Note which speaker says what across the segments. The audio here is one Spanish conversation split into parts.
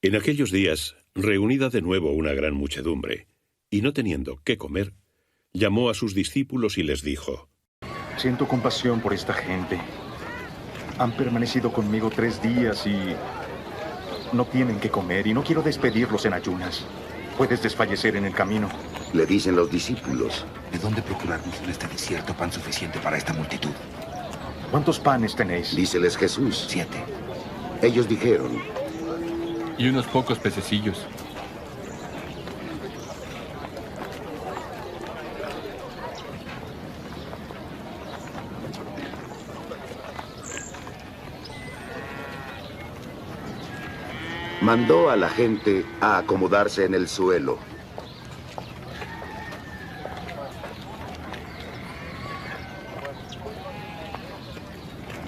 Speaker 1: En aquellos días, reunida de nuevo una gran muchedumbre, y no teniendo qué comer, llamó a sus discípulos y les dijo:
Speaker 2: Siento compasión por esta gente. Han permanecido conmigo 3 días y no tienen qué comer, y no quiero despedirlos en ayunas. Puedes desfallecer en el camino.
Speaker 3: Le dicen los discípulos:
Speaker 4: ¿De dónde procurarnos en este desierto pan suficiente para esta multitud?
Speaker 2: ¿Cuántos panes tenéis?
Speaker 3: Díceles Jesús.
Speaker 4: 7.
Speaker 3: Ellos dijeron:
Speaker 5: Y unos pocos pececillos.
Speaker 3: Mandó a la gente a acomodarse en el suelo.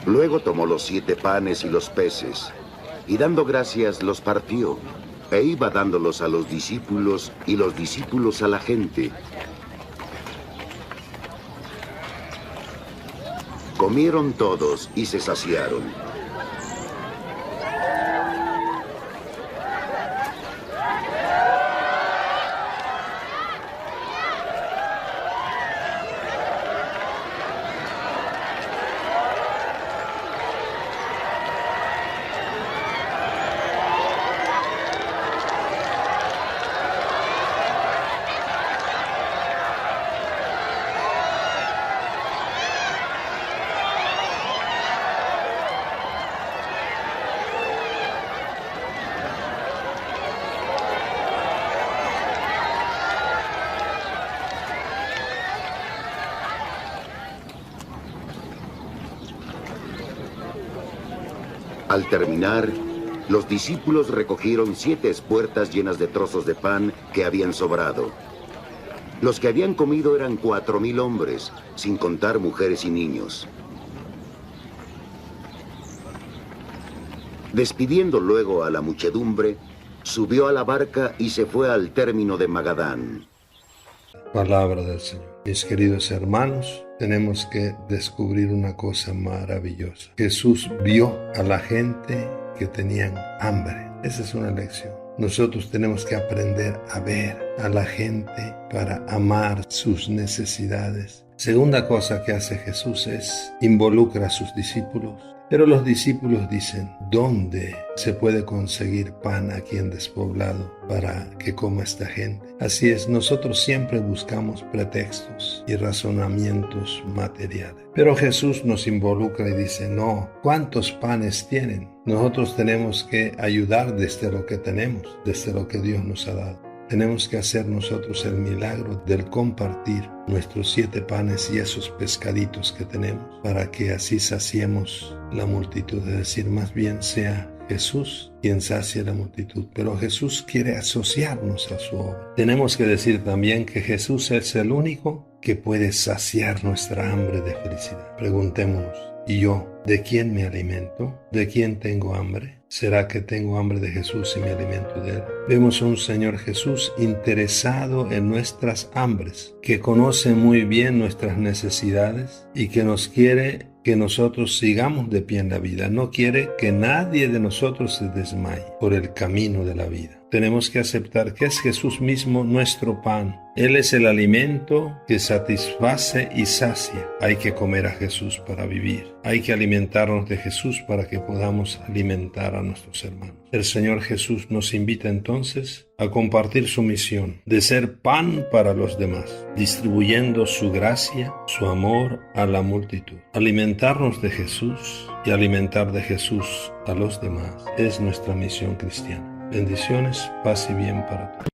Speaker 3: Luego tomó los 7 panes y los peces, y dando gracias los partió, e iba dándolos a los discípulos y los discípulos a la gente. Comieron todos y se saciaron. Al terminar, los discípulos recogieron 7 espuertas llenas de trozos de pan que habían sobrado. Los que habían comido eran 4,000 hombres, sin contar mujeres y niños. Despidiendo luego a la muchedumbre, subió a la barca y se fue al término de Magadán.
Speaker 6: Palabra del Señor. Mis queridos hermanos, tenemos que descubrir una cosa maravillosa. Jesús vio a la gente que tenían hambre. Esa es una lección. Nosotros tenemos que aprender a ver a la gente para amar sus necesidades. Segunda cosa que hace Jesús es involucra a sus discípulos. Pero los discípulos dicen: ¿dónde se puede conseguir pan aquí en despoblado para que coma esta gente? Así es, nosotros siempre buscamos pretextos y razonamientos materiales. Pero Jesús nos involucra y dice: no, ¿cuántos panes tienen? Nosotros tenemos que ayudar desde lo que tenemos, desde lo que Dios nos ha dado. Tenemos que hacer nosotros el milagro del compartir nuestros 7 panes y esos pescaditos que tenemos, para que así saciemos la multitud, es decir, más bien sea Jesús quien sacie la multitud, pero Jesús quiere asociarnos a su obra. Tenemos que decir también que Jesús es el único que puede saciar nuestra hambre de felicidad. Preguntémonos: ¿y yo de quién me alimento? ¿De quién tengo hambre? ¿Será que tengo hambre de Jesús y me alimento de Él? Vemos a un Señor Jesús interesado en nuestras hambres, que conoce muy bien nuestras necesidades y que nos quiere que nosotros sigamos de pie en la vida. No quiere que nadie de nosotros se desmaye por el camino de la vida. Tenemos que aceptar que es Jesús mismo nuestro pan. Él es el alimento que satisface y sacia. Hay que comer a Jesús para vivir. Hay que alimentarnos de Jesús para que podamos alimentar a nuestros hermanos. El Señor Jesús nos invita entonces a compartir su misión de ser pan para los demás, distribuyendo su gracia, su amor a la multitud. Alimentarnos de Jesús y alimentar de Jesús a los demás es nuestra misión cristiana. Bendiciones, paz y bien para todos.